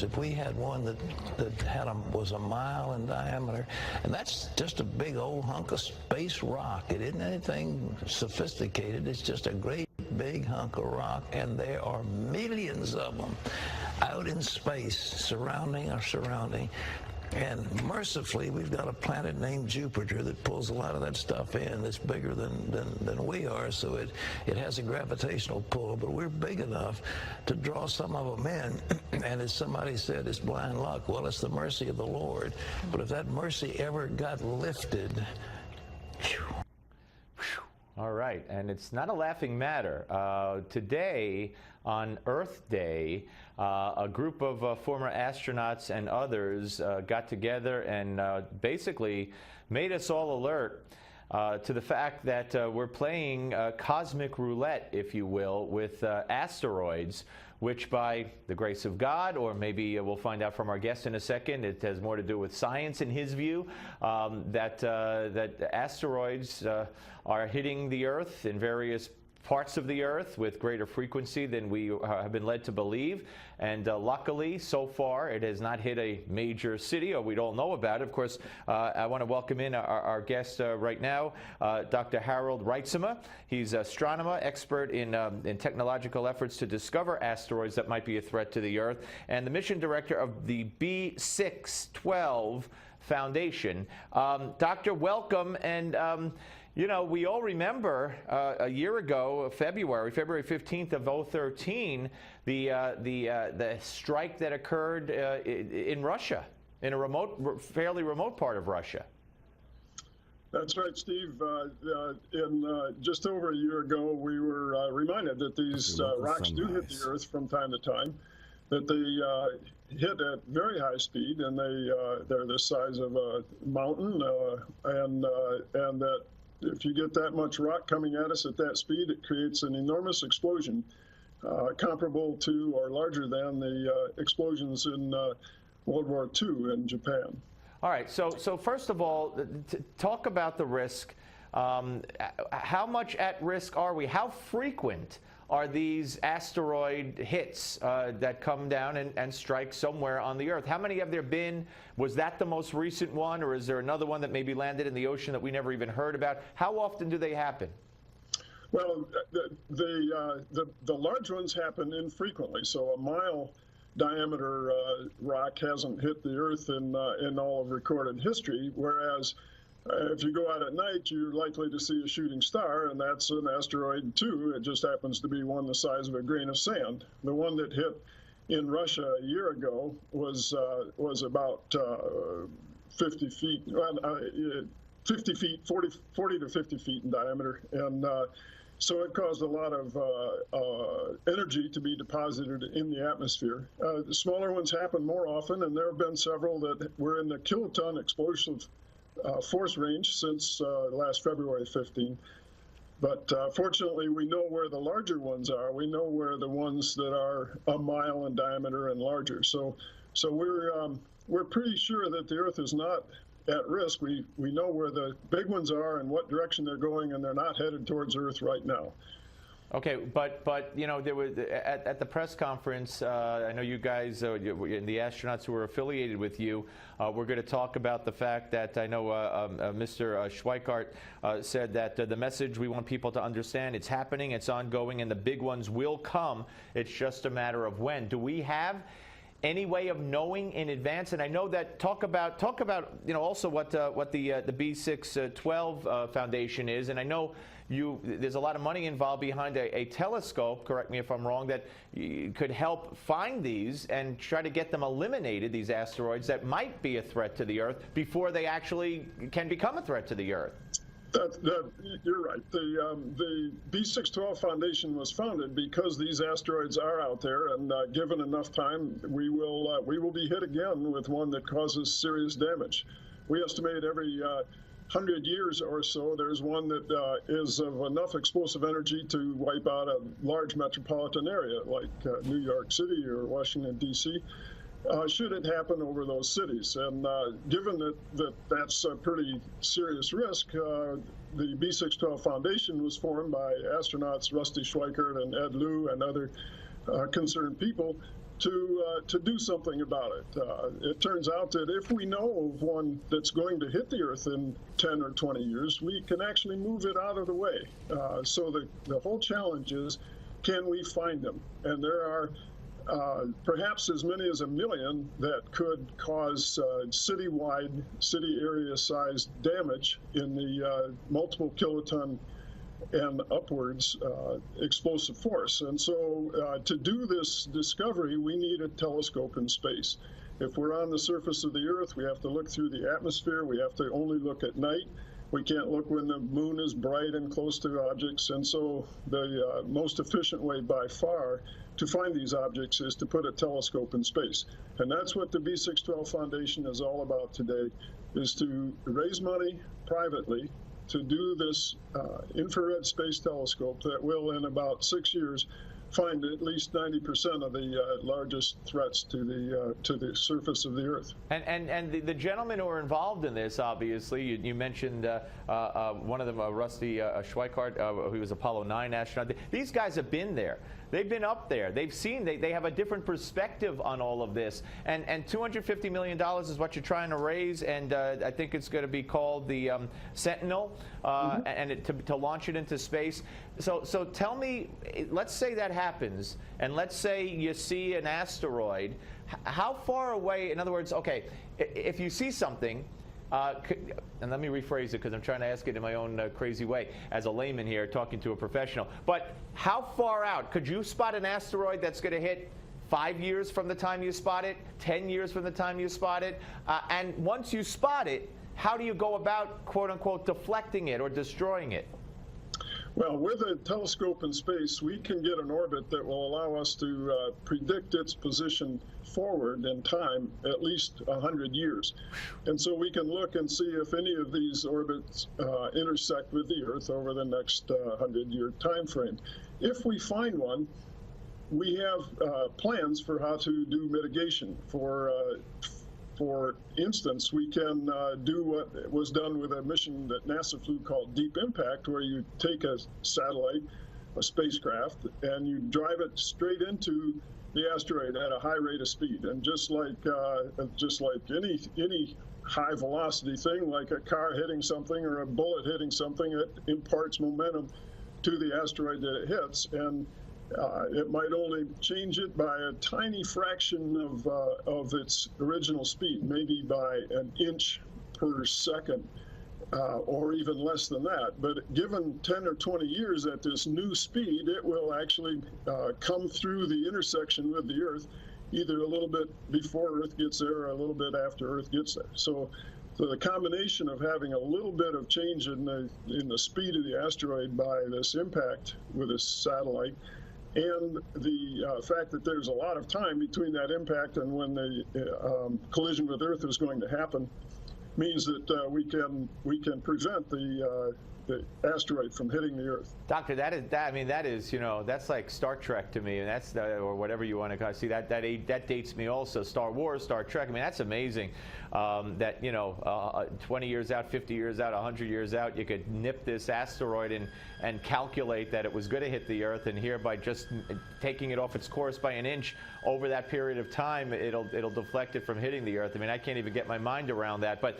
times. If we had one was a mile in diameter, and that's just a big old hunk of space rock. It isn't anything sophisticated. It's just a great big hunk of rock, and there are millions of them out in space surrounding our surrounding. And mercifully, we've got a planet named Jupiter that pulls a lot of that stuff in. That's bigger than we are, so it has a gravitational pull. But we're big enough to draw some of them in. And as somebody said, it's blind luck. Well, it's the mercy of the Lord. But if that mercy ever got lifted, whew. All right, and it's not a laughing matter. Today, on Earth Day, a group of former astronauts and others got together and basically made us all alert to the fact that we're playing cosmic roulette, if you will, with asteroids, which by the grace of God, or maybe we'll find out from our guest in a second, it has more to do with science in his view, that asteroids are hitting the Earth in various parts of the Earth with greater frequency than we have been led to believe. And luckily, so far, it has not hit a major city, or we don't know about it. Of course, I want to welcome in our guest right now, Dr. Harold Reitsema. He's an astronomer, expert in technological efforts to discover asteroids that might be a threat to the Earth, and the mission director of the B612 Foundation. Doctor, welcome. And you know, we all remember a year ago, February 15th of 2013, the strike that occurred in Russia, in a fairly remote part of Russia. That's right, Steve. Just over a year ago, we were reminded that these rocks do hit the Earth from time to time, that they hit at very high speed, and they're the size of a mountain, and that if you get that much rock coming at us at that speed, it creates an enormous explosion, comparable to or larger than the explosions in World War II in Japan. All right. So first of all, talk about the risk. How much at risk are we? How frequent are these asteroid hits that come down and strike somewhere on the Earth? How many have there been? Was that the most recent one, or is there another one that maybe landed in the ocean that we never even heard about? How often do they happen? Well, the large ones happen infrequently. So a mile diameter rock hasn't hit the Earth in all of recorded history, whereas if you go out at night, you're likely to see a shooting star, and that's an asteroid too. It just happens to be one the size of a grain of sand. The one that hit in Russia a year ago was about 50 feet, 50 feet, 40 to 50 feet in diameter, and so it caused a lot of energy to be deposited in the atmosphere. The smaller ones happen more often, and there have been several that were in the kiloton explosive force range since last February 15. But fortunately, we know where the larger ones are. We know where the ones that are a mile in diameter and larger. So we're pretty sure that the Earth is not at risk. We know where the big ones are and what direction they're going, and they're not headed towards Earth right now. Okay, but you know, there was at the press conference, I know you guys, and the astronauts who were affiliated with you, we're going to talk about the fact that I know Mr. Schweikart said that the message we want people to understand, it's happening, it's ongoing, and the big ones will come. It's just a matter of when. Do we have any way of knowing in advance? And I know that talk about you know, also what the B612 Foundation is, and I know there's a lot of money involved behind a telescope, correct me if I'm wrong, that could help find these and try to get them eliminated, these asteroids that might be a threat to the Earth, before they actually can become a threat to the Earth. You're right. The B612 Foundation was founded because these asteroids are out there, and given enough time, we will be hit again with one that causes serious damage. We estimate every 100 years or so, there's one that is of enough explosive energy to wipe out a large metropolitan area like New York City or Washington, D.C., should it happen over those cities. And given that's a pretty serious risk, the B612 Foundation was formed by astronauts Rusty Schweikart and Ed Lu and other concerned people to do something about it. It turns out that if we know of one that's going to hit the Earth in 10 or 20 years, we can actually move it out of the way. So the whole challenge is, can we find them? And there are perhaps as many as 1 million that could cause citywide, city area-sized damage in the multiple kiloton and upwards explosive force. And so to do this discovery, we need a telescope in space. If we're on the surface of the Earth, we have to look through the atmosphere. We have to only look at night. We can't look when the moon is bright and close to objects. And so the most efficient way by far to find these objects is to put a telescope in space. And that's what the B612 Foundation is all about today, is to raise money privately to do this infrared space telescope that will, in about 6 years, find at least 90% of the largest threats to the surface of the Earth. And the gentlemen who are involved in this, obviously, you mentioned one of them, Rusty Schweikart, who was Apollo 9 astronaut. These guys have been there. They've been up there. They've seen, they have a different perspective on all of this. And $250 million is what you're trying to raise, and I think it's going to be called the Sentinel, and to launch it into space. So tell me, let's say that happens, and let's say you see an asteroid. How far away, in other words, okay, if you see something, and let me rephrase it because I'm trying to ask it in my own crazy way as a layman here talking to a professional. But how far out could you spot an asteroid that's going to hit 5 years from the time you spot it, 10 years from the time you spot it? And once you spot it, how do you go about, quote unquote, deflecting it or destroying it? Well, with a telescope in space, we can get an orbit that will allow us to predict its position forward in time at least 100 years. And so we can look and see if any of these orbits intersect with the Earth over the next 100-year time frame. If we find one, we have plans for how to do mitigation. For instance, we can do what was done with a mission that NASA flew called Deep Impact, where you take a satellite, a spacecraft, and you drive it straight into the asteroid at a high rate of speed. And just like any high velocity thing, like a car hitting something or a bullet hitting something, it imparts momentum to the asteroid that it hits. And it might only change it by a tiny fraction of its original speed, maybe by an inch per second, or even less than that. But given 10 or 20 years at this new speed, it will actually come through the intersection with the Earth, either a little bit before Earth gets there or a little bit after Earth gets there. So the combination of having a little bit of change in the speed of the asteroid by this impact with this satellite, and the fact that there's a lot of time between that impact and when the collision with Earth is going to happen, means that we can prevent the asteroid from hitting the Earth. Doctor, that is, you know, that's like Star Trek to me, and that's or whatever you want to call it. See, that dates me also. Star Wars, Star Trek. I mean, that's amazing. That, you know, 20 years out, 50 years out, 100 years out, you could nip this asteroid and calculate that it was going to hit the Earth, and here by just taking it off its course by an inch over that period of time, it'll deflect it from hitting the Earth. I mean, I can't even get my mind around that. But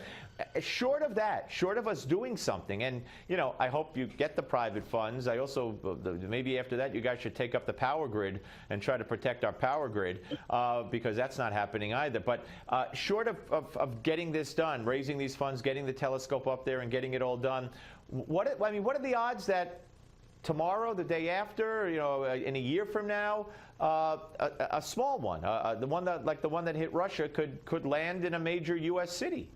short of that, short of us doing something, and you know, I hope you get the private funds. I also maybe after that, you guys should take up the power grid and try to protect our power grid, because that's not happening either. But short of getting this done, raising these funds, getting the telescope up there, and getting it all done, what are the odds that tomorrow, the day after, you know, in a year from now, a small one, the one that hit Russia, could land in a major U.S. city?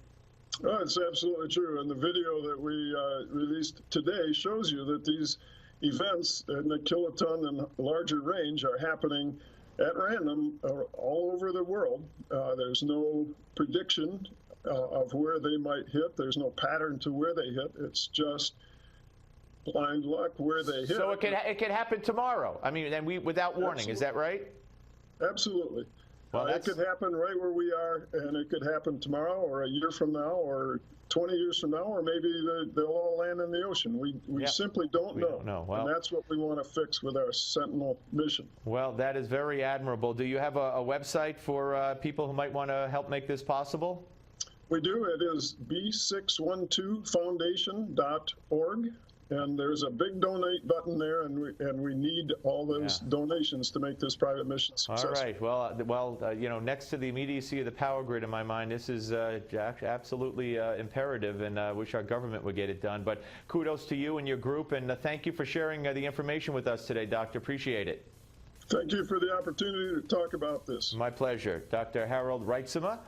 Oh, it's absolutely true. And the video that we released today shows you that these events in the kiloton and larger range are happening at random all over the world. There's no prediction of where they might hit. There's no pattern to where they hit. It's just blind luck where they hit. So it could happen tomorrow. I mean, and without warning. Absolutely. Is that right? Absolutely. Well, it could happen right where we are, and it could happen tomorrow or a year from now or 20 years from now, or maybe they'll all land in the ocean. We simply don't know. Don't know. Well, and that's what we want to fix with our Sentinel mission. Well, that is very admirable. Do you have a website for people who might want to help make this possible? We do. It is b612foundation.org. And there's a big donate button there, and we need all those donations to make this private mission successful. All right. Well, you know, next to the immediacy of the power grid, in my mind, this is absolutely imperative, and I wish our government would get it done. But kudos to you and your group, and thank you for sharing the information with us today, Doctor. Appreciate it. Thank you for the opportunity to talk about this. My pleasure. Dr. Harold Reitsema,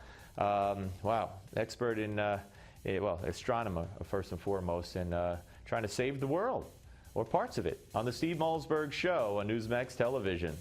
wow, expert in, well, astronomer first and foremost, and trying to save the world, or parts of it, on the Steve Malzberg Show on Newsmax Television.